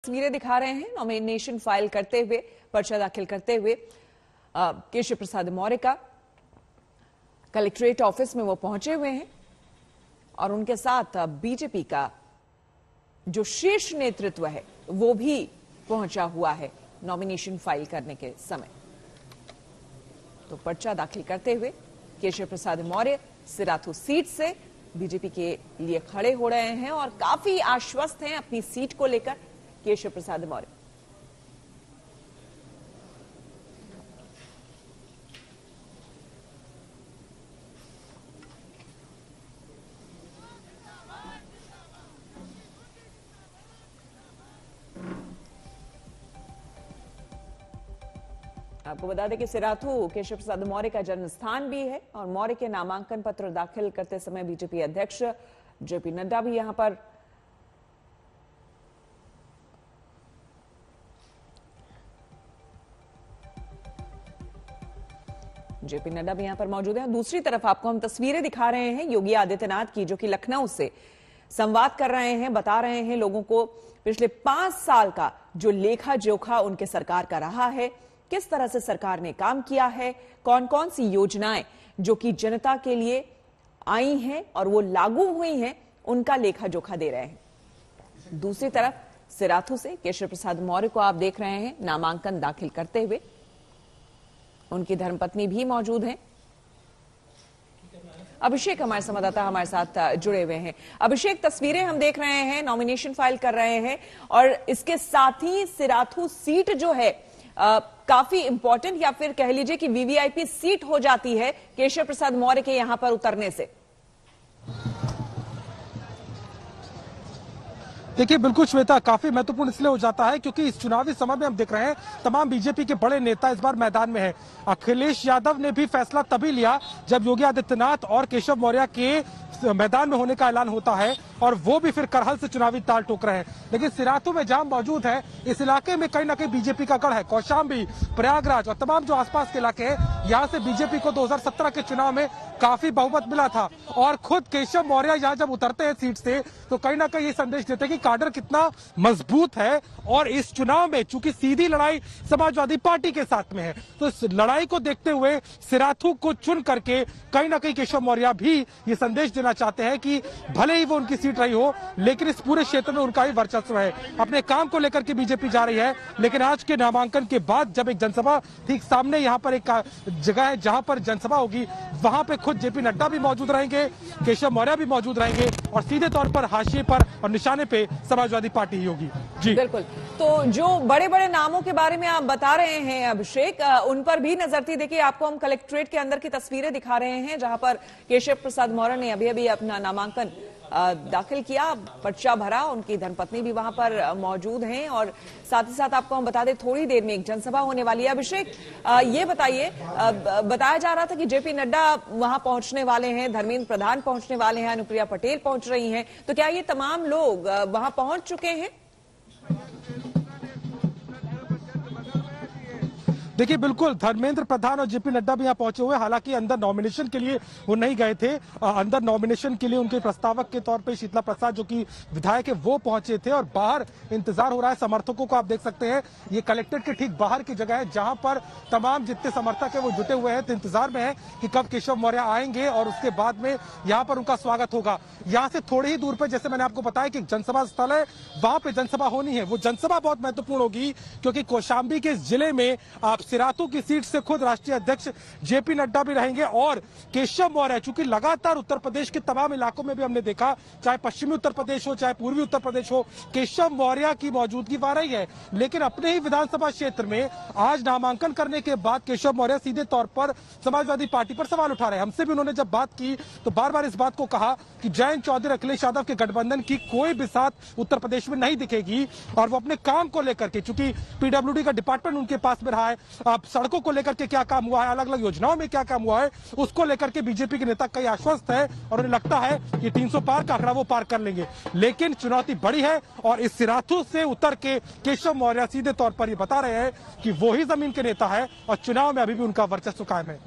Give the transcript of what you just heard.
तस्वीरें दिखा रहे हैं नॉमिनेशन फाइल करते हुए, पर्चा दाखिल करते हुए केशव प्रसाद मौर्य का। कलेक्ट्रेट ऑफिस में वो पहुंचे हुए हैं और उनके साथ बीजेपी का जो शीर्ष नेतृत्व है वो भी पहुंचा हुआ है नॉमिनेशन फाइल करने के समय। तो पर्चा दाखिल करते हुए केशव प्रसाद मौर्य सिराथू सीट से बीजेपी के लिए खड़े हो रहे हैं और काफी आश्वस्त हैं अपनी सीट को लेकर केशव प्रसाद मौर्य। आपको बता दें कि सिराथू केशव प्रसाद मौर्य का जन्म स्थान भी है और मौर्य के नामांकन पत्र दाखिल करते समय बीजेपी अध्यक्ष जेपी नड्डा भी यहां पर मौजूद हैं। दूसरी तरफ आपको हम तस्वीरें दिखा रहे हैं योगी आदित्यनाथ की, जो कि लखनऊ से संवाद कर रहे हैं, बता रहे हैं लोगों को पिछले 5 साल का जो लेखा जोखा उनके सरकार का रहा है, किस तरह से सरकार ने काम किया है, कौन कौन सी योजनाएं जो कि जनता के लिए आई हैं और वो लागू हुई हैं, उनका लेखा जोखा दे रहे हैं। दूसरी तरफ सिराथू से केशव प्रसाद मौर्य को आप देख रहे हैं नामांकन दाखिल करते हुए। उनकी धर्मपत्नी भी मौजूद हैं। अभिषेक हमारे संवाददाता हमारे साथ जुड़े हुए हैं। अभिषेक, तस्वीरें हम देख रहे हैं, नॉमिनेशन फाइल कर रहे हैं और इसके साथ ही सिराथू सीट जो है काफी इंपॉर्टेंट या फिर कह लीजिए कि वीवीआईपी सीट हो जाती है केशव प्रसाद मौर्य के यहां पर उतरने से। देखिए बिल्कुल श्वेता, काफी महत्वपूर्ण इसलिए हो जाता है क्योंकि इस चुनावी समय में हम देख रहे हैं तमाम बीजेपी के बड़े नेता इस बार मैदान में हैं। अखिलेश यादव ने भी फैसला तभी लिया जब योगी आदित्यनाथ और केशव मौर्य के मैदान में होने का ऐलान होता है और वो भी फिर करहल से चुनावी ताल ठोक रहे हैं। लेकिन सिराथू में जहां मौजूद है, इस इलाके में कहीं ना कहीं बीजेपी का गढ़ है। कौशाम्बी, प्रयागराज और तमाम जो आसपास के इलाके हैं, यहाँ से बीजेपी को 2017 के चुनाव में काफी बहुमत मिला था और खुद केशव मौर्य यहाँ जब उतरते हैं सीट से तो कहीं ना कहीं ये संदेश देते हैं कि काडर कितना मजबूत है। और इस चुनाव में चूंकि सीधी लड़ाई समाजवादी पार्टी के साथ में है, तो इस लड़ाई को देखते हुए सिराथू को चुन करके कहीं ना कहीं केशव मौर्य भी ये संदेश देना चाहते हैं कि भले ही वो उनकी सीट रही हो, लेकिन इस पूरे क्षेत्र में उनका ही वर्चस्व है। अपने काम को लेकर के बीजेपी जा रही है, लेकिन आज के नामांकन के बाद जब एक जनसभा ठीक सामने यहाँ पर एक जगह है जहां पर जनसभा होगी, वहां पे खुद जेपी नड्डा भी मौजूद रहेंगे, केशव मौर्य भी मौजूद रहेंगे और सीधे तौर पर हाशिए पर और निशाने पे समाजवादी पार्टी ही होगी। जी बिल्कुल। तो जो बड़े बड़े नामों के बारे में आप बता रहे हैं अभिषेक, उन पर भी नजर थी। देखिए आपको हम कलेक्ट्रेट के अंदर की तस्वीरें दिखा रहे हैं जहां पर केशव प्रसाद मौर्य ने अभी अभी अपना नामांकन दाखिल किया, पर्चा भरा। उनकी धर्मपत्नी भी वहां पर मौजूद हैं और साथ ही साथ आपको हम बता दें थोड़ी देर में एक जनसभा होने वाली है। अभिषेक, ये बताइए, बताया जा रहा था कि जेपी नड्डा वहां पहुंचने वाले हैं, धर्मेंद्र प्रधान पहुंचने वाले हैं, अनुप्रिया पटेल पहुंच रही हैं, तो क्या ये तमाम लोग वहां पहुंच चुके हैं? देखिए बिल्कुल, धर्मेंद्र प्रधान और जेपी नड्डा भी यहाँ पहुंचे हुए। हालांकि अंदर नॉमिनेशन के लिए वो नहीं गए थे। अंदर नॉमिनेशन के लिए उनके प्रस्तावक के तौर पे शीतला प्रसाद जो कि विधायक है वो पहुंचे थे और बाहर इंतजार हो रहा है समर्थकों को। आप देख सकते हैं ये कलेक्ट्रेट के ठीक बाहर की जगह है जहां पर तमाम जितने समर्थक है वो जुटे हुए हैं, तो इंतजार में है कि कब केशव मौर्य आएंगे और उसके बाद में यहाँ पर उनका स्वागत होगा। यहाँ से थोड़ी ही दूर पर, जैसे मैंने आपको बताया कि जनसभा स्थल है, वहां पे जनसभा होनी है। वो जनसभा बहुत महत्वपूर्ण होगी क्योंकि कौशाम्बी के जिले में आप सिराथू की सीट से खुद राष्ट्रीय अध्यक्ष जेपी नड्डा भी रहेंगे और केशव मौर्य, चूंकि लगातार उत्तर प्रदेश के तमाम इलाकों में भी हमने देखा, चाहे पश्चिमी उत्तर प्रदेश हो चाहे पूर्वी उत्तर प्रदेश हो, केशव मौर्य की मौजूदगी वहां रही है। लेकिन अपने ही विधानसभा क्षेत्र में आज नामांकन करने के बाद केशव मौर्य सीधे तौर पर समाजवादी पार्टी पर सवाल उठा रहे हैं। हमसे भी उन्होंने जब बात की तो बार बार इस बात को कहा कि जयंत चौधरी, अखिलेश यादव के गठबंधन की कोई भी साथ उत्तर प्रदेश में नहीं दिखेगी और वो अपने काम को लेकर के, चूंकि पीडब्ल्यूडी का डिपार्टमेंट उनके पास में रहा है, अब सड़कों को लेकर के क्या काम हुआ है, अलग अलग योजनाओं में क्या काम हुआ है, उसको लेकर के बीजेपी के नेता कई आश्वस्त है और उन्हें लगता है कि 300 पार का आंकड़ा वो पार कर लेंगे। लेकिन चुनौती बड़ी है और इस सिराथू से उतर के केशव मौर्य सीधे तौर पर ये बता रहे हैं कि वो ही जमीन के नेता है और चुनाव में अभी भी उनका वर्चस्व कायम है।